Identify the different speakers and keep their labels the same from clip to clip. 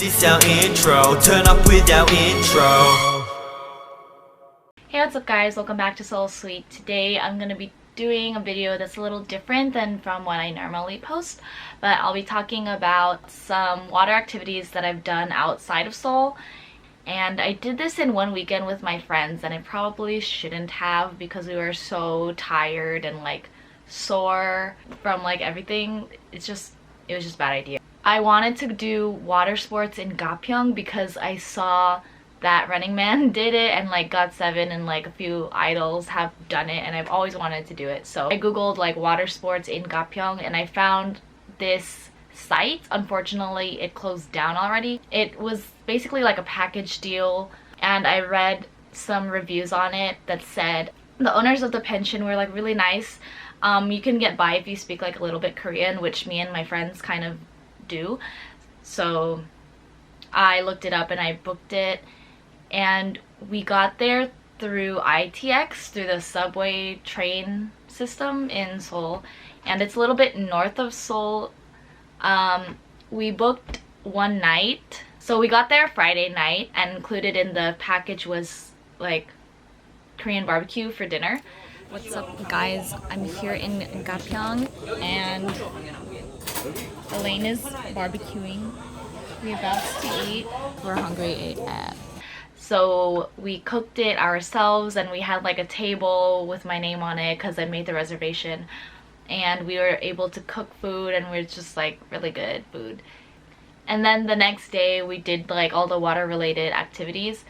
Speaker 1: sound intro. Turn up without intro.
Speaker 2: Hey, what's up guys? Welcome back to SeoulSweet. Today I'm going to be doing a video that's a little different than from what I normally post, but I'll be talking about some water activities that I've done outside of Seoul. And I did this in one weekend with my friends, and I probably shouldn't have because we were so tired and like sore from like everything. It was just a bad idea. I wanted to do water sports in Gapyeong because I saw that Running Man did it, and like GOT7 and like a few idols have done it, and I've always wanted to do it. So I googled like water sports in Gapyeong and I found this site. Unfortunately, it closed down already. It was basically like a package deal, and I read some reviews on it that said the owners of the pension were like really nice. You can get by if you speak like a little bit Korean, which me and my friends kind of do. So I looked it up and I booked it, and we got there through ITX, through the subway train system in Seoul, and it's a little bit north of Seoul. We booked one night, so we got there Friday night, and included in the package was like Korean barbecue for dinner. What's up guys, I'm here in Gapyeong and Elaine is barbecuing. We're about to eat. We're hungry AF. So we cooked it ourselves, and we had like a table with my name on it because I made the reservation, and we were able to cook food, and we're just like really good food. And then the next day we did like all the water related activities.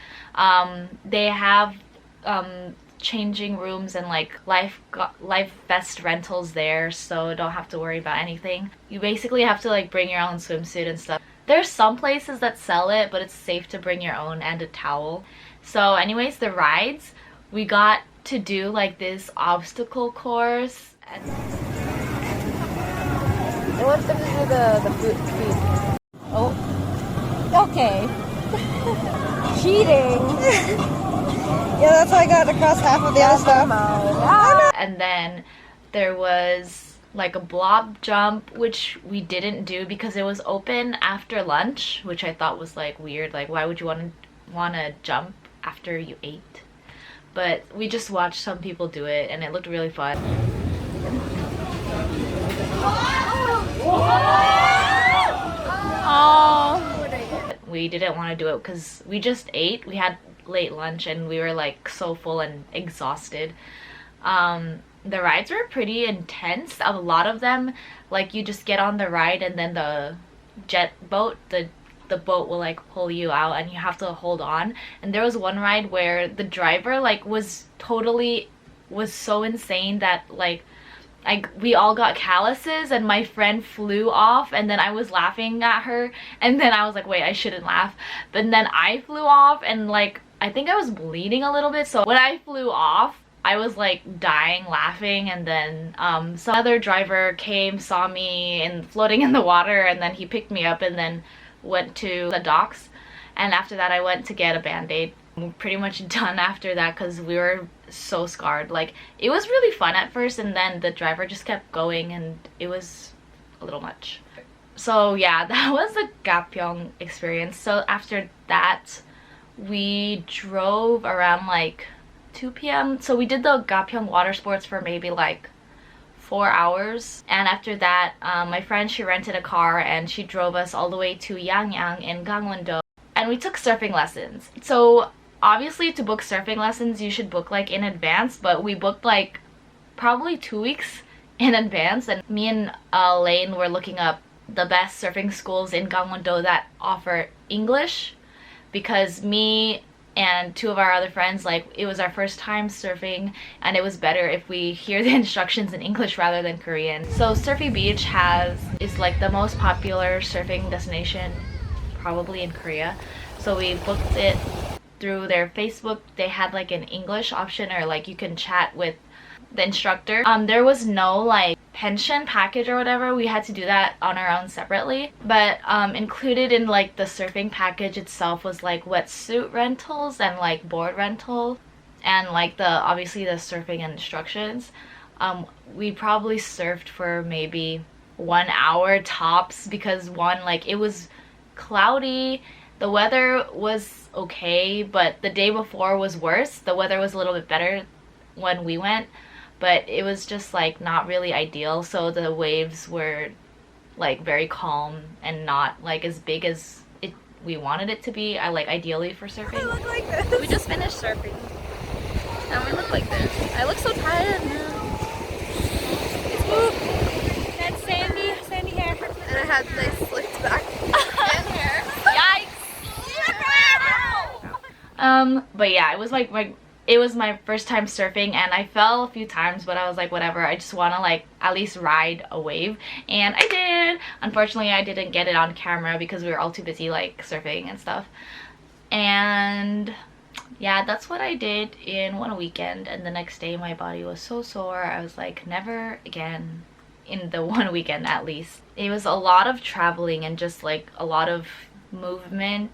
Speaker 2: They have changing rooms and like life vest rentals there, so don't have to worry about anything. You basically have to like bring your own swimsuit and stuff. There's some places that sell it, but it's safe to bring your own and a towel. So anyways, the rides, we got to do like this obstacle course. I want them to do the food speed. Oh, okay. Cheating.
Speaker 3: Yeah, that's how I got across half of the other stuff.
Speaker 2: And then there was like a blob jump, which we didn't do because it was open after lunch, which I thought was like weird. Like, why would you want to jump after you ate? But we just watched some people do it, and it looked really fun. We didn't want to do it because we just ate. We had late lunch and we were like so full and exhausted. The rides were pretty intense. A lot of them, like, you just get on the ride and then the jet boat, the boat will like pull you out and you have to hold on. And there was one ride where the driver like was so insane that like we all got calluses, and my friend flew off, and then I was laughing at her, and then I was like, wait, I shouldn't laugh. But then I flew off, and like I think I was bleeding a little bit, so when I flew off I was like dying laughing. And then some other driver came, saw me and floating in the water, and then he picked me up and then went to the docks. And after that I went to get a band-aid. We're pretty much done after that because we were so scarred. Like, it was really fun at first, and then the driver just kept going and it was a little much. So yeah, that was the Gapyeong experience. So after that we drove around like 2 p.m. So we did the Gapyeong water sports for maybe like 4 hours, and after that my friend, she rented a car and she drove us all the way to Yangyang in Gangwon-do, and we took surfing lessons. So obviously to book surfing lessons you should book like in advance, but we booked like probably 2 weeks in advance, and me and Lane were looking up the best surfing schools in Gangwon-do that offer English, because me and 2 of our other friends, like, it was our first time surfing and it was better if we hear the instructions in English rather than Korean. So Surffy Beach is like the most popular surfing destination probably in Korea, so we booked it through their Facebook. They had like an English option, or like you can chat with the instructor. There was no like pension package or whatever. We had to do that on our own separately, but included in like the surfing package itself was like wetsuit rentals and like board rental, and like obviously the surfing instructions. We probably surfed for maybe 1 hour tops, because one, like, it was cloudy. The weather was okay, but the day before was worse. The weather was a little bit better when we went, but it was just like not really ideal. So the waves were like very calm and not like as big as we wanted it to be. I like ideally for surfing.
Speaker 3: I look like this.
Speaker 4: We just finished surfing. And we look like this. I look so tired now.
Speaker 3: That's sandy hair.
Speaker 4: And I had nice slicked back and hair.
Speaker 2: Yikes! But yeah, it was like it was my first time surfing, and I fell a few times, but I was like, whatever, I just want to like at least ride a wave, and I did. Unfortunately, I didn't get it on camera because we were all too busy like surfing and stuff. And yeah, that's what I did in one weekend. And the next day my body was so sore. I was like, never again, in the one weekend at least. It was a lot of traveling and just like a lot of movement.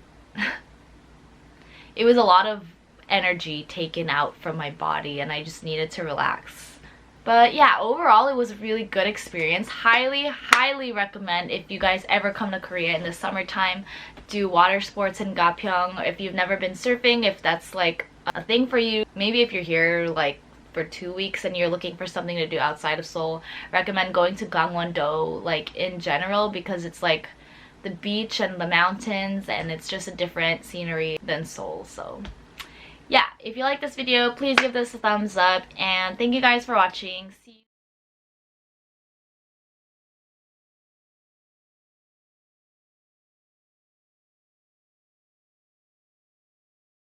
Speaker 2: It was a lot of energy taken out from my body, and I just needed to relax. But yeah, overall it was a really good experience. Highly recommend if you guys ever come to Korea in the summertime. Do water sports in Gapyeong. If you've never been surfing, if that's like a thing for you, maybe if you're here like for 2 weeks and you're looking for something to do outside of Seoul, recommend going to Gangwon-do like in general, because it's like the beach and the mountains, and it's just a different scenery than Seoul. So yeah, if you like this video, please give this a thumbs up, and thank you guys for watching.